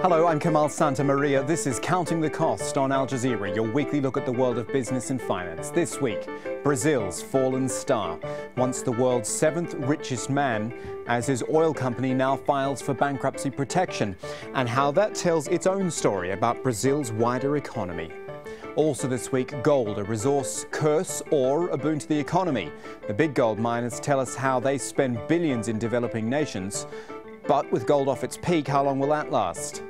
Hello, I'm Kamal Santamaria. This is Counting the Cost on Al Jazeera, your weekly look at the world of business and finance. This week, Brazil's fallen star, once the world's 7th richest man, as his oil company now files for bankruptcy protection, and how that tells its own story about Brazil's wider economy. Also this week, gold, a resource curse or a boon to the economy. The big gold miners tell us how they spend billions in developing nations. But with gold off its peak, how long will that last?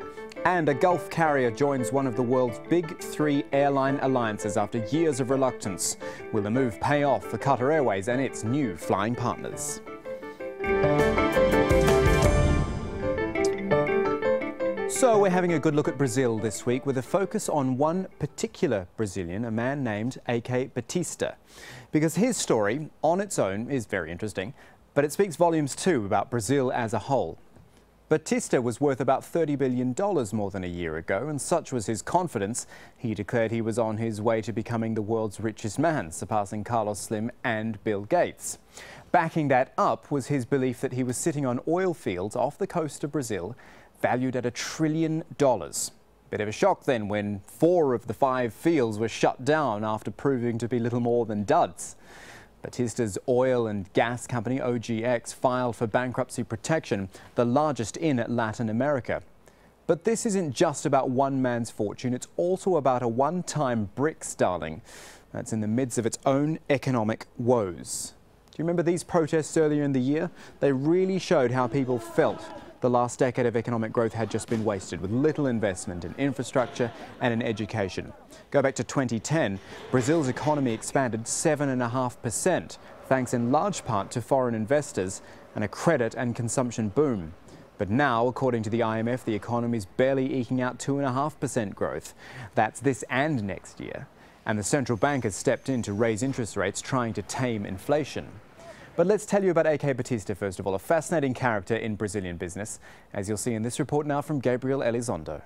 And a Gulf carrier joins one of the world's big 3 airline alliances after years of reluctance. Will the move pay off for Qatar Airways and its new flying partners? So we're having a good look at Brazil this week with a focus on one particular Brazilian, a man named Eike Batista. Because his story on its own is very interesting, but it speaks volumes too about Brazil as a whole. Batista was worth about $30 billion more than a year ago, and such was his confidence, he declared he was on his way to becoming the world's richest man, surpassing Carlos Slim and Bill Gates. Backing that up was his belief that he was sitting on oil fields off the coast of Brazil, valued at $1 trillion. Bit of a shock then when 4 of the 5 fields were shut down after proving to be little more than duds. Batista's oil and gas company, OGX, filed for bankruptcy protection, the largest in Latin America. But this isn't just about one man's fortune, it's also about a one-time BRICS darling that's in the midst of its own economic woes. Do you remember these protests earlier in the year? They really showed how people felt the last decade of economic growth had just been wasted, with little investment in infrastructure and in education. Go back to 2010, Brazil's economy expanded 7.5%, thanks in large part to foreign investors and a credit and consumption boom. But now, according to the IMF, the economy is barely eking out 2.5% growth. That's this and next year. And the central bank has stepped in to raise interest rates, trying to tame inflation. But let's tell you about Eike Batista first of all, a fascinating character in Brazilian business, as you'll see in this report now from Gabriel Elizondo.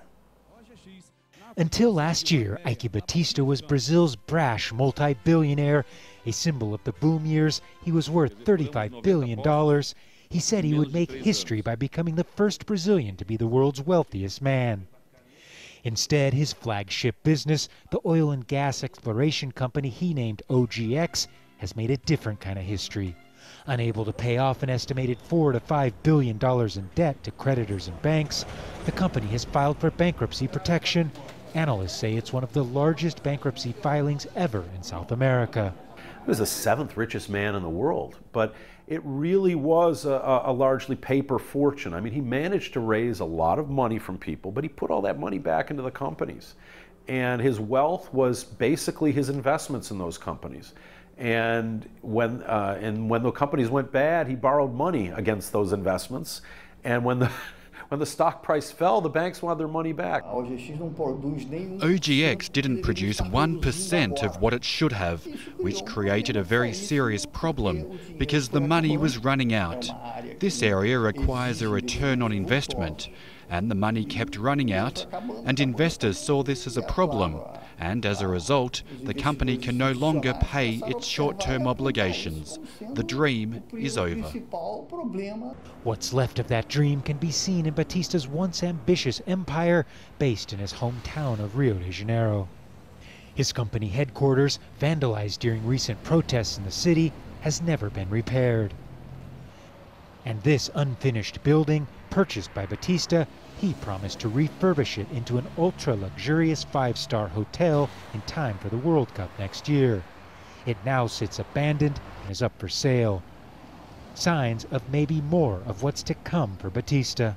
Until last year, Eike Batista was Brazil's brash multi-billionaire. A symbol of the boom years, he was worth $35 billion. He said he would make history by becoming the first Brazilian to be the world's wealthiest man. Instead, his flagship business, the oil and gas exploration company he named OGX, has made a different kind of history. Unable to pay off an estimated $4 to $5 billion in debt to creditors and banks, the company has filed for bankruptcy protection. Analysts say it's one of the largest bankruptcy filings ever in South America. He was the 7th richest man in the world, but it really was a largely paper fortune. I mean, he managed to raise a lot of money from people, but he put all that money back into the companies. And his wealth was basically his investments in those companies. And when the companies went bad, he borrowed money against those investments. And when the stock price fell, the banks wanted their money back. OGX didn't produce 1% of what it should have, which created a very serious problem because the money was running out. This area requires a return on investment, and the money kept running out, and investors saw this as a problem. And as a result, the company can no longer pay its short-term obligations. The dream is over. What's left of that dream can be seen in Batista's once ambitious empire based in his hometown of Rio de Janeiro. His company headquarters, vandalized during recent protests in the city, has never been repaired. And this unfinished building, purchased by Batista, he promised to refurbish it into an ultra-luxurious 5-star hotel in time for the World Cup next year. It now sits abandoned and is up for sale. Signs of maybe more of what's to come for Batista.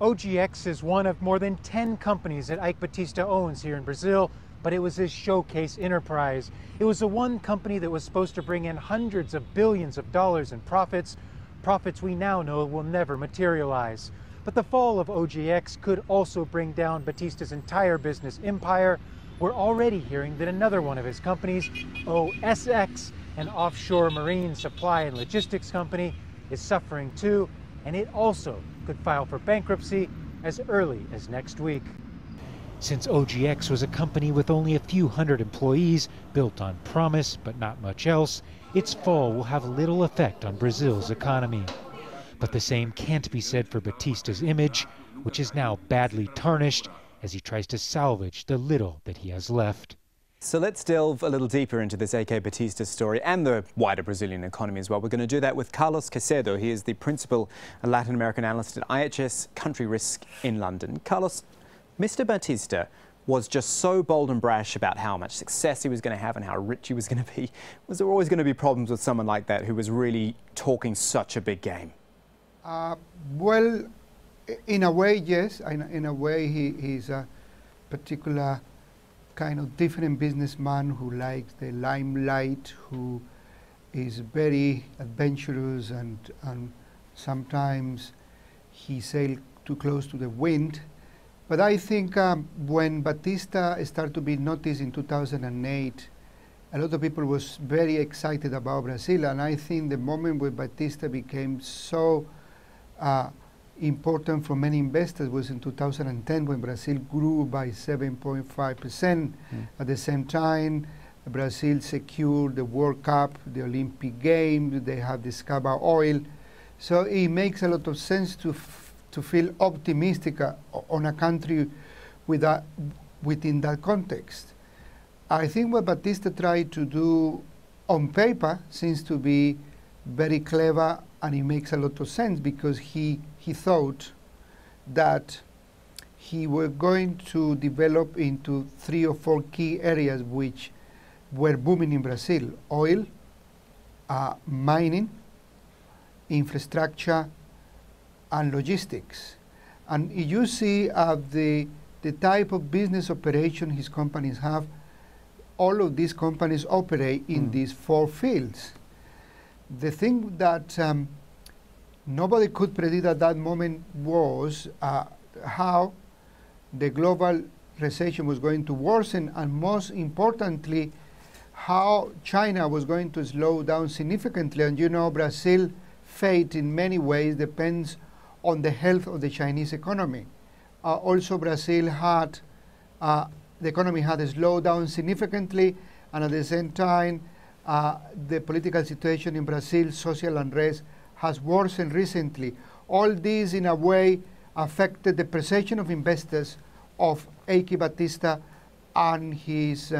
OGX is one of more than 10 companies that Eike Batista owns here in Brazil, but it was his showcase enterprise. It was the one company that was supposed to bring in hundreds of billions of dollars in profits we now know will never materialize. But the fall of OGX could also bring down Batista's entire business empire. We're already hearing that another one of his companies, OSX, an offshore marine supply and logistics company, is suffering too, and it also could file for bankruptcy as early as next week. Since OGX was a company with only a few hundred employees, built on promise but not much else, its fall will have little effect on Brazil's economy. But the same can't be said for Batista's image. which is now badly tarnished as he tries to salvage the little that he has left. So let's delve a little deeper into this Eike Batista story and the wider Brazilian economy as well. We're going to do that with Carlos Caicedo. He is the principal Latin American analyst at IHS Country Risk in London. Carlos, Mr. Batista was just so bold and brash about how much success he was going to have and how rich he was going to be. Was there always going to be problems with someone like that who was really talking such a big game? Well, in a way, yes. In a way, he's a particular kind of different businessman who likes the limelight, who is very adventurous, and sometimes he sails too close to the wind. But I think when Batista started to be noticed in 2008, a lot of people was very excited about Brazil, and I think the moment when Batista became so important for many investors was in 2010, when Brazil grew by 7.5%. At the same time, Brazil secured the World Cup, the Olympic Games, they have discovered oil. So it makes a lot of sense to feel optimistic on a country within that context. I think what Batista tried to do on paper seems to be very clever, and it makes a lot of sense because he thought that he was going to develop into 3 or 4 key areas which were booming in Brazil: oil, mining, infrastructure, and logistics. And you see the type of business operation his companies have, all of these companies operate in these 4 fields. The thing that nobody could predict at that moment was how the global recession was going to worsen, and most importantly, how China was going to slow down significantly. And you know, Brazil's fate in many ways depends on the health of the Chinese economy. Also, Brazil had, the economy had slowed down significantly, and at the same time, the political situation in Brazil, social unrest, has worsened recently. All these, in a way, affected the perception of investors of Eike Batista and his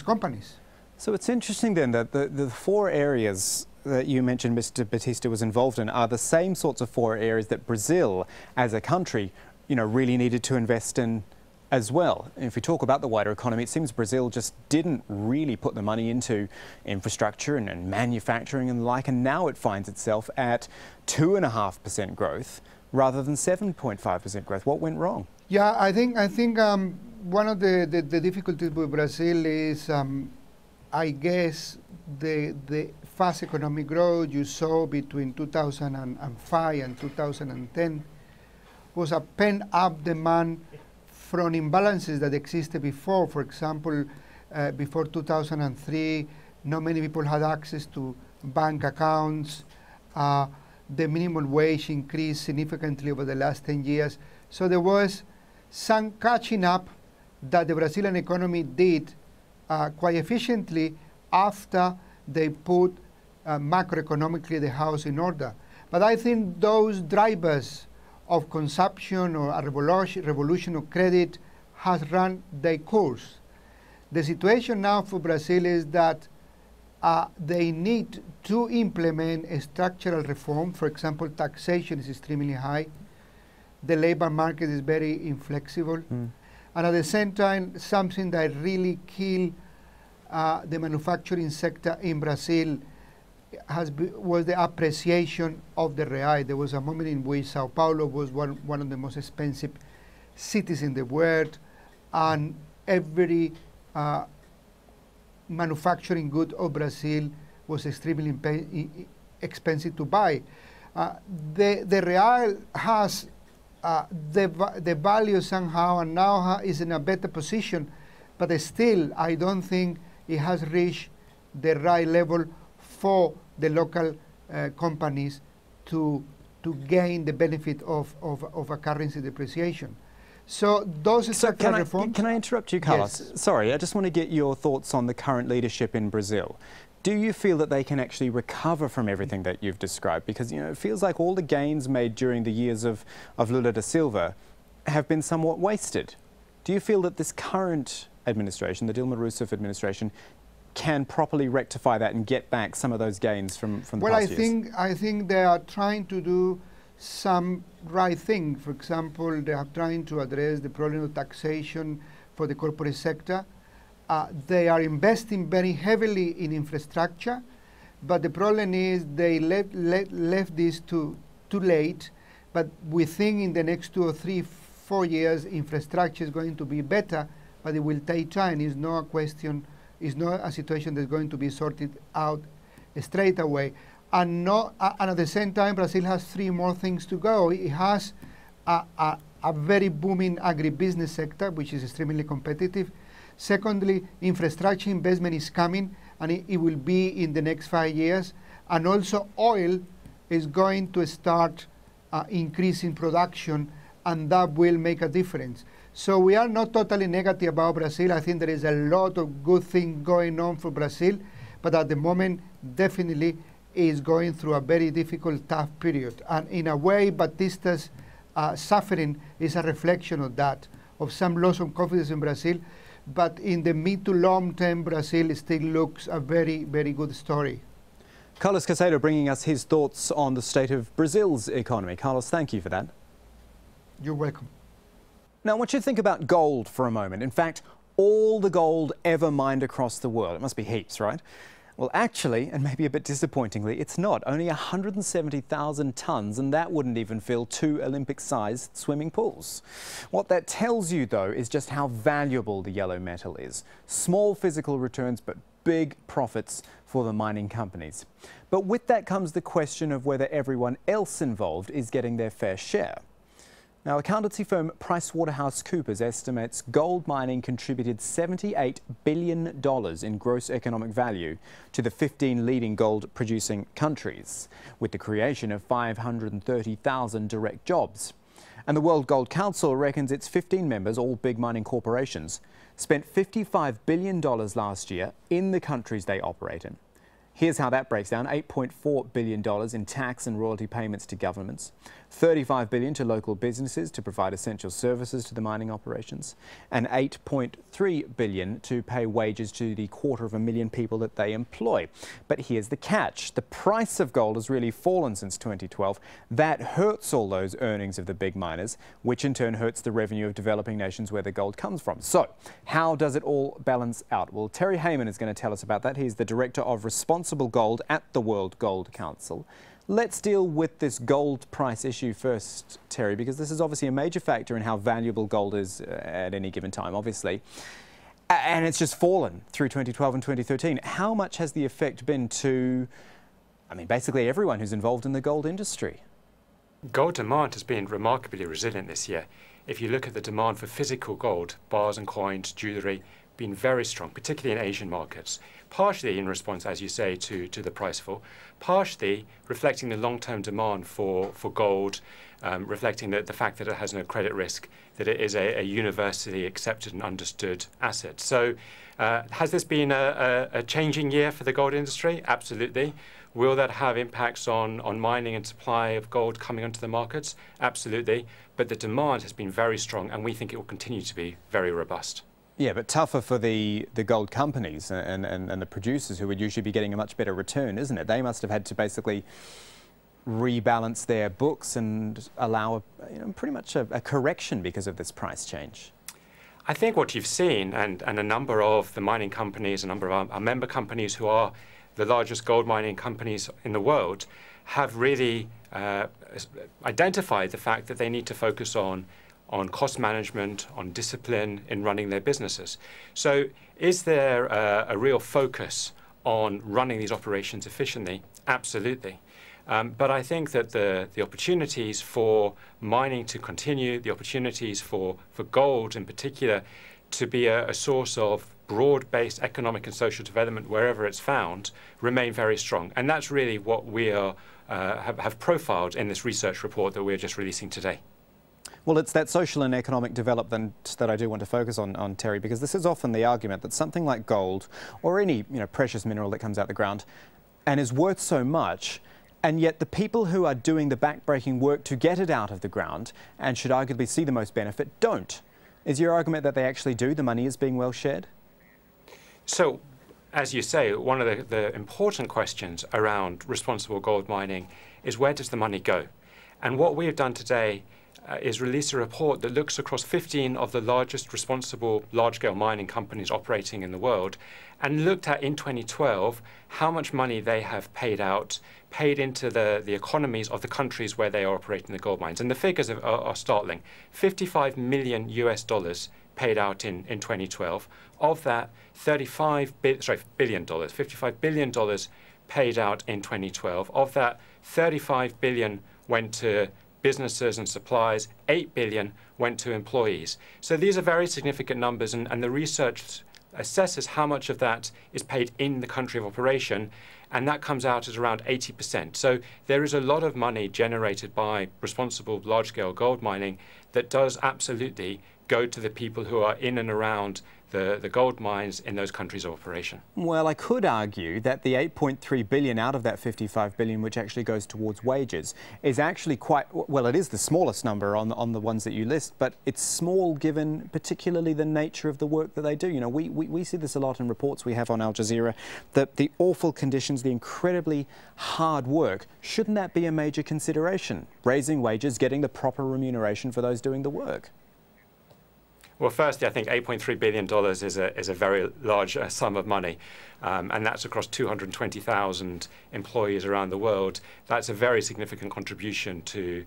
companies. So it's interesting then that the 4 areas that you mentioned Mr. Batista was involved in are the same sorts of 4 areas that Brazil, as a country, really needed to invest in as well. And if we talk about the wider economy, it seems Brazil just didn't really put the money into infrastructure and manufacturing and the like, and now it finds itself at 2.5% growth rather than 7.5% growth. What went wrong? Yeah, I think one of the difficulties with Brazil is, I guess, the fast economic growth you saw between 2005 and 2010 was a pent-up demand from imbalances that existed before. For example, before 2003, not many people had access to bank accounts. The minimum wage increased significantly over the last 10 years. So there was some catching up that the Brazilian economy did quite efficiently after they put macroeconomically the house in order. But I think those drivers of consumption or a revolution of credit has run their course. The situation now for Brazil is that they need to implement a structural reform. For example, taxation is extremely high. The labor market is very inflexible. And at the same time, something that really killed the manufacturing sector in Brazil was the appreciation of the real. There was a moment in which Sao Paulo was one of the most expensive cities in the world, and every manufacturing good of Brazil was extremely expensive to buy. The real has the value somehow, and now is in a better position, but still I don't think it has reached the right level for the local companies to gain the benefit of a currency depreciation. So those structural reforms... Can I interrupt you, Carlos? Yes. Sorry, I just want to get your thoughts on the current leadership in Brazil. Do you feel that they can actually recover from everything that you've described? Because, it feels like all the gains made during the years of Lula da Silva have been somewhat wasted. Do you feel that this current administration, the Dilma Rousseff administration, can properly rectify that and get back some of those gains from the past years? I think they are trying to do some right thing. For example, they are trying to address the problem of taxation for the corporate sector. They are investing very heavily in infrastructure, but the problem is they left this too late. But we think in the next 2 or 3, 4 years, infrastructure is going to be better, but it will take time. It's not a question, it's not a situation that's going to be sorted out straight away. And at the same time, Brazil has 3 more things to go. It has a very booming agribusiness sector, which is extremely competitive. Secondly, infrastructure investment is coming, and it will be in the next 5 years. And also oil is going to start increasing production, and that will make a difference. So we are not totally negative about Brazil. I think there is a lot of good things going on for Brazil, but at the moment, definitely is going through a very difficult, tough period. And in a way, Batista's suffering is a reflection of that, of some loss of confidence in Brazil. But in the mid to long term, Brazil still looks a very, very good story. Carlos Caicedo bringing us his thoughts on the state of Brazil's economy. Carlos, thank you for that. You're welcome. Now, I want you to think about gold for a moment. In fact, all the gold ever mined across the world. It must be heaps, right? Well, actually, and maybe a bit disappointingly, it's not. Only 170,000 tonnes, and that wouldn't even fill 2 Olympic-sized swimming pools. What that tells you, though, is just how valuable the yellow metal is. Small physical returns, but big profits for the mining companies. But with that comes the question of whether everyone else involved is getting their fair share. Now, accountancy firm PricewaterhouseCoopers estimates gold mining contributed $78 billion in gross economic value to the 15 leading gold-producing countries, with the creation of 530,000 direct jobs. And the World Gold Council reckons its 15 members, all big mining corporations, spent $55 billion last year in the countries they operate in. Here's how that breaks down: $8.4 billion in tax and royalty payments to governments, $35 billion to local businesses to provide essential services to the mining operations, and $8.3 billion to pay wages to the 250,000 people that they employ. But here's the catch: the price of gold has really fallen since 2012. That hurts all those earnings of the big miners, which in turn hurts the revenue of developing nations where the gold comes from. So how does it all balance out? Well, Terry Heyman is going to tell us about that. He's the Director of Responsible Gold at the World Gold Council. Let's deal with this gold price issue first, Terry, because this is obviously a major factor in how valuable gold is at any given time, obviously. And it's just fallen through 2012 and 2013. How much has the effect been to, I mean, basically everyone who's involved in the gold industry? Gold demand has been remarkably resilient this year. If you look at the demand for physical gold, bars and coins, jewellery, been very strong, particularly in Asian markets, partially in response, as you say, to the price fall, partially reflecting the long-term demand for gold, reflecting the fact that it has no credit risk, that it is a universally accepted and understood asset. So has this been a changing year for the gold industry? Absolutely. Will that have impacts on mining and supply of gold coming onto the markets? Absolutely. But the demand has been very strong, and we think it will continue to be very robust. Yeah, but tougher for the gold companies and the producers who would usually be getting a much better return, isn't it? They must have had to basically rebalance their books and allow pretty much a correction because of this price change. I think what you've seen, and a number of the mining companies, a number of our member companies who are the largest gold mining companies in the world, have really identified the fact that they need to focus on cost management, on discipline in running their businesses. So is there a real focus on running these operations efficiently? Absolutely. But I think that the opportunities for mining to continue, the opportunities for gold in particular to be a source of broad-based economic and social development wherever it's found, remain very strong. And that's really what we have profiled in this research report that we're just releasing today. Well, it's that social and economic development that I do want to focus on, Terry, because this is often the argument that something like gold or any precious mineral that comes out the ground and is worth so much, And yet the people who are doing the backbreaking work to get it out of the ground and should arguably see the most benefit don't. Is your argument that they actually do? The money is being well shared? So, as you say, one of the important questions around responsible gold mining is, where does the money go? And what we have done today is release a report that looks across 15 of the largest responsible large-scale mining companies operating in the world, and looked at in 2012 how much money they have paid into the economies of the countries where they are operating the gold mines. And the figures are startling. $55 million paid out in 2012. Of that, $55 billion paid out in 2012. Of that, $35 billion went to businesses and suppliers, $8 billion went to employees. So these are very significant numbers, and the research assesses how much of that is paid in the country of operation, and that comes out as around 80%. So there is a lot of money generated by responsible large-scale gold mining that does absolutely go to the people who are in and around the gold mines in those countries of operation. Well, I could argue that the 8.3 billion out of that 55 billion, which actually goes towards wages, is actually quite, well, it is the smallest number on the ones that you list, but it's small given particularly the nature of the work that they do. You know, we see this a lot in reports we have on Al Jazeera, that the awful conditions, the incredibly hard work, shouldn't that be a major consideration? Raising wages, getting the proper remuneration for those doing the work. Well, firstly, I think $8.3 billion is a very large sum of money, and that's across 220,000 employees around the world. That's a very significant contribution to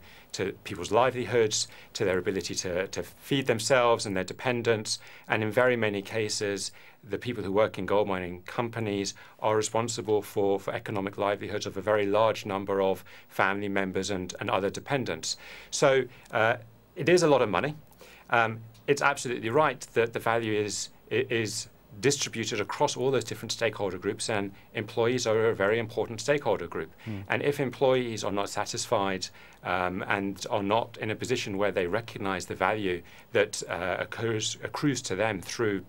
people's livelihoods, to their ability to feed themselves and their dependents, and in very many cases, the people who work in gold mining companies are responsible for economic livelihoods of a very large number of family members and other dependents. So it is a lot of money. It's absolutely right that the value is distributed across all those different stakeholder groups, and employees are a very important stakeholder group. And if employees are not satisfied and are not in a position where they recognize the value that accrues to them through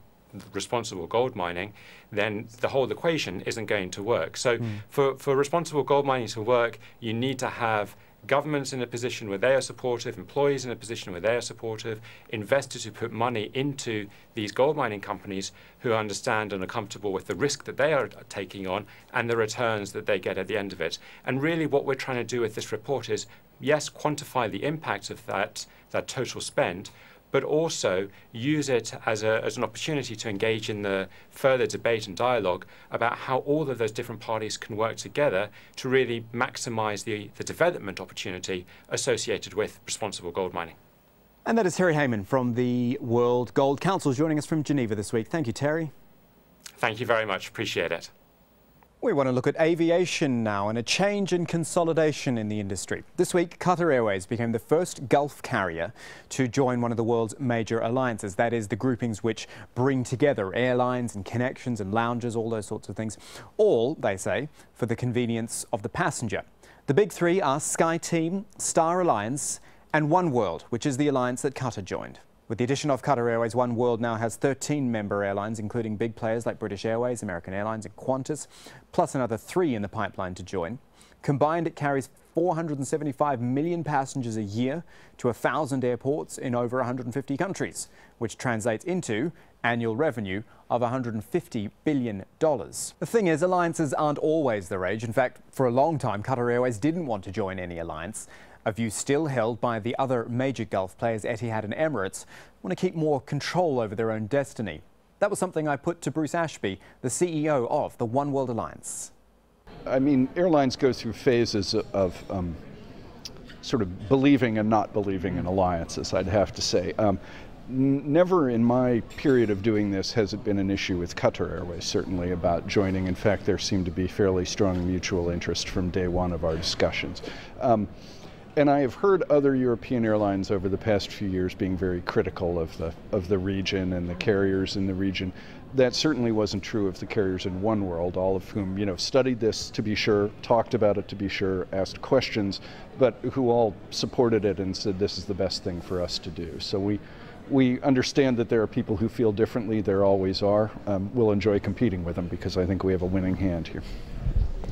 responsible gold mining, then the whole equation isn't going to work. So for responsible gold mining to work, you need to have governments in a position where they are supportive, employees in a position where they are supportive, investors who put money into these gold mining companies who understand and are comfortable with the risk that they are taking on and the returns that they get at the end of it. And really what we're trying to do with this report is, yes, quantify the impact of that total spend, but also use it as an opportunity to engage in the further debate and dialogue about how all of those different parties can work together to really maximize the development opportunity associated with responsible gold mining. And that is Terry Heyman from the World Gold Council joining us from Geneva this week. Thank you, Terry. Thank you very much. Appreciate it. We want to look at aviation now and a change in consolidation in the industry. This week, Qatar Airways became the first Gulf carrier to join one of the world's major alliances. That is, the groupings which bring together airlines and connections and lounges, all those sorts of things. All, they say, for the convenience of the passenger. The big three are SkyTeam, Star Alliance and One World, which is the alliance that Qatar joined. With the addition of Qatar Airways, One World now has 13 member airlines, including big players like British Airways, American Airlines and Qantas, plus another 3 in the pipeline to join. Combined, it carries 475 million passengers a year to 1,000 airports in over 150 countries, which translates into annual revenue of $150 billion. The thing is, alliances aren't always the rage. In fact, for a long time, Qatar Airways didn't want to join any alliance. A view still held by the other major Gulf players, Etihad and Emirates, want to keep more control over their own destiny. That was something I put to Bruce Ashby, the CEO of the One World Alliance. I mean, airlines go through phases of sort of believing and not believing in alliances, I'd have to say. Never in my period of doing this has it been an issue with Qatar Airways, certainly, about joining. In fact, there seemed to be fairly strong mutual interest from day one of our discussions. And I have heard other European airlines over the past few years being very critical of the region and the carriers in the region. That certainly wasn't true of the carriers in One World, all of whom, you know, studied this to be sure, talked about it to be sure, asked questions, but who all supported it and said this is the best thing for us to do. So we understand that there are people who feel differently. There always are. We'll enjoy competing with them because I think we have a winning hand here.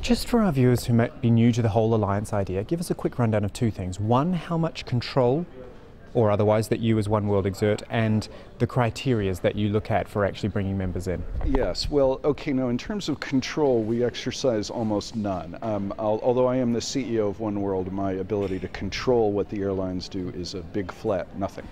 Just for our viewers who might be new to the whole alliance idea, give us a quick rundown of two things. One, how much control or otherwise that you as One World exert, and the criteria that you look at for actually bringing members in. Yes, well, okay, now in terms of control, we exercise almost none. Although I am the CEO of One World, my ability to control what the airlines do is a big flat nothing.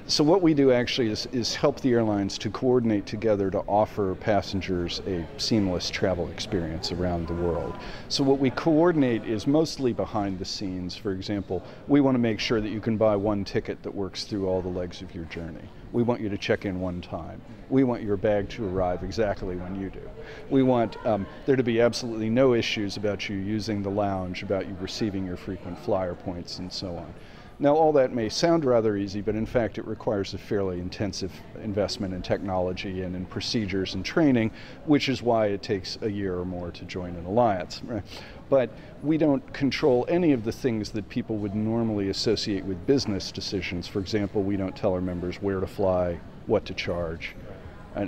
So what we do actually is help the airlines to coordinate together to offer passengers a seamless travel experience around the world. So what we coordinate is mostly behind the scenes. For example, we want to make sure that you can buy one ticket that works through all the legs of your journey. We want you to check in one time. We want your bag to arrive exactly when you do. We want there to be absolutely no issues about you using the lounge, about you receiving your frequent flyer points, and so on. Now, all that may sound rather easy, but in fact it requires a fairly intensive investment in technology and in procedures and training, which is why it takes a year or more to join an alliance. Right? But we don't control any of the things that people would normally associate with business decisions. For example, we don't tell our members where to fly, what to charge,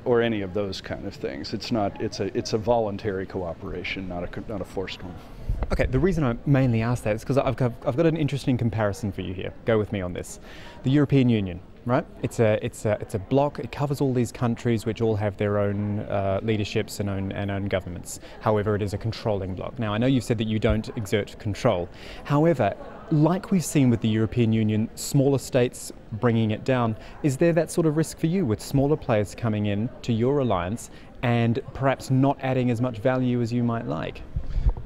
or any of those kind of things. It's a voluntary cooperation, not a forced one. Okay, the reason I mainly asked that is because I've got an interesting comparison for you here. Go with me on this. The European Union, right? It's a bloc. It covers all these countries which all have their own leaderships and own governments. However, it is a controlling bloc. Now, I know you've said that you don't exert control. However, like we've seen with the European Union, smaller states bringing it down, is there that sort of risk for you with smaller players coming in to your alliance and perhaps not adding as much value as you might like?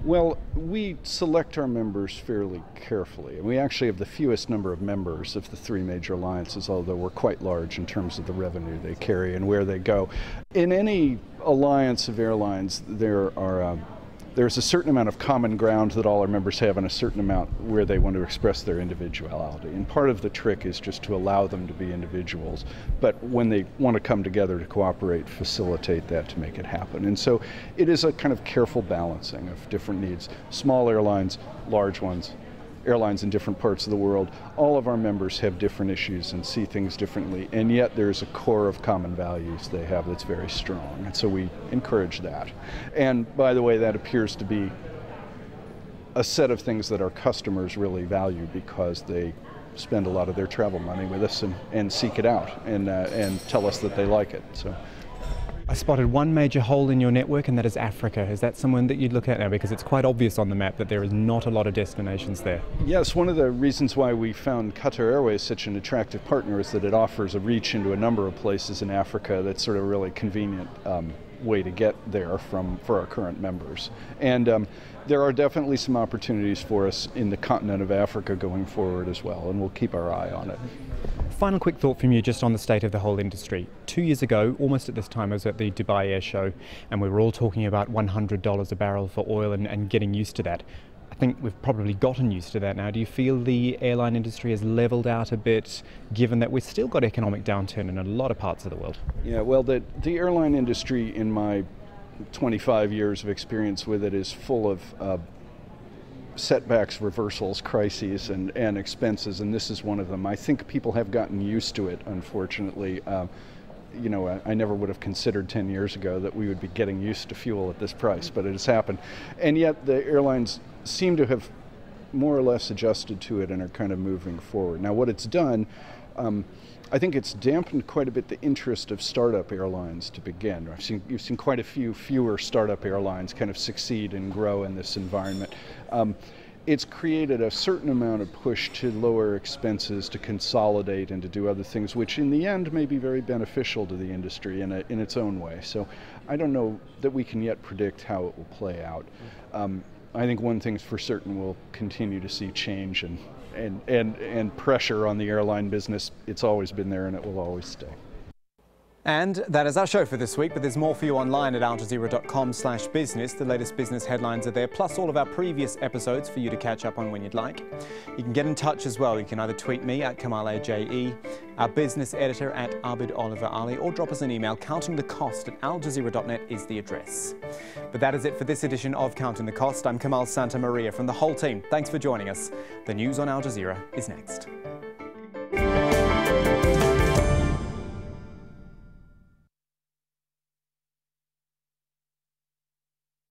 Well, we select our members fairly carefully. We actually have the fewest number of members of the three major alliances, although we're quite large in terms of the revenue they carry and where they go. In any alliance of airlines, there's a certain amount of common ground that all our members have and a certain amount where they want to express their individuality. And part of the trick is just to allow them to be individuals, but when they want to come together to cooperate, facilitate that to make it happen. And so it is a kind of careful balancing of different needs. Small airlines, large ones, airlines in different parts of the world. All of our members have different issues and see things differently, and yet there's a core of common values they have that's very strong, and so we encourage that. And by the way, that appears to be a set of things that our customers really value because they spend a lot of their travel money with us and seek it out and tell us that they like it. So. I spotted one major hole in your network, and that is Africa. Is that someone that you'd look at now? Because it's quite obvious on the map that there is not a lot of destinations there. Yes, one of the reasons why we found Qatar Airways such an attractive partner is that it offers a reach into a number of places in Africa that's sort of really convenient way to get there for our current members. And there are definitely some opportunities for us in the continent of Africa going forward as well, and we'll keep our eye on it. Final quick thought from you just on the state of the whole industry. 2 years ago, almost at this time, I was at the Dubai Air Show, and we were all talking about $100 a barrel for oil and getting used to that. I think we've probably gotten used to that now. Do you feel the airline industry has leveled out a bit, given that we've still got economic downturn in a lot of parts of the world? Yeah, well, the airline industry, in my 25 years of experience with it, is full of setbacks, reversals, crises, and expenses, and this is one of them. I think people have gotten used to it, unfortunately. You know, I never would have considered 10 years ago that we would be getting used to fuel at this price, but it has happened. And yet the airlines seem to have more or less adjusted to it and are kind of moving forward. Now, what it's done, I think it's dampened quite a bit the interest of startup airlines to begin. You've seen quite a fewer startup airlines kind of succeed and grow in this environment. It's created a certain amount of push to lower expenses, to consolidate, and to do other things, which in the end may be very beneficial to the industry in its own way. So I don't know that we can yet predict how it will play out. I think one thing's for certain, we'll continue to see change and pressure on the airline business. It's always been there and it will always stay. And that is our show for this week, but there's more for you online at aljazeera.com/business. The latest business headlines are there, plus all of our previous episodes for you to catch up on when you'd like. You can get in touch as well. You can either tweet me at KamalAJE, our business editor at Abid Oliver Ali, or drop us an email. Counting the Cost at aljazeera.net is the address. But that is it for this edition of Counting the Cost. I'm Kamal Santamaria from the whole team. Thanks for joining us. The news on Al Jazeera is next.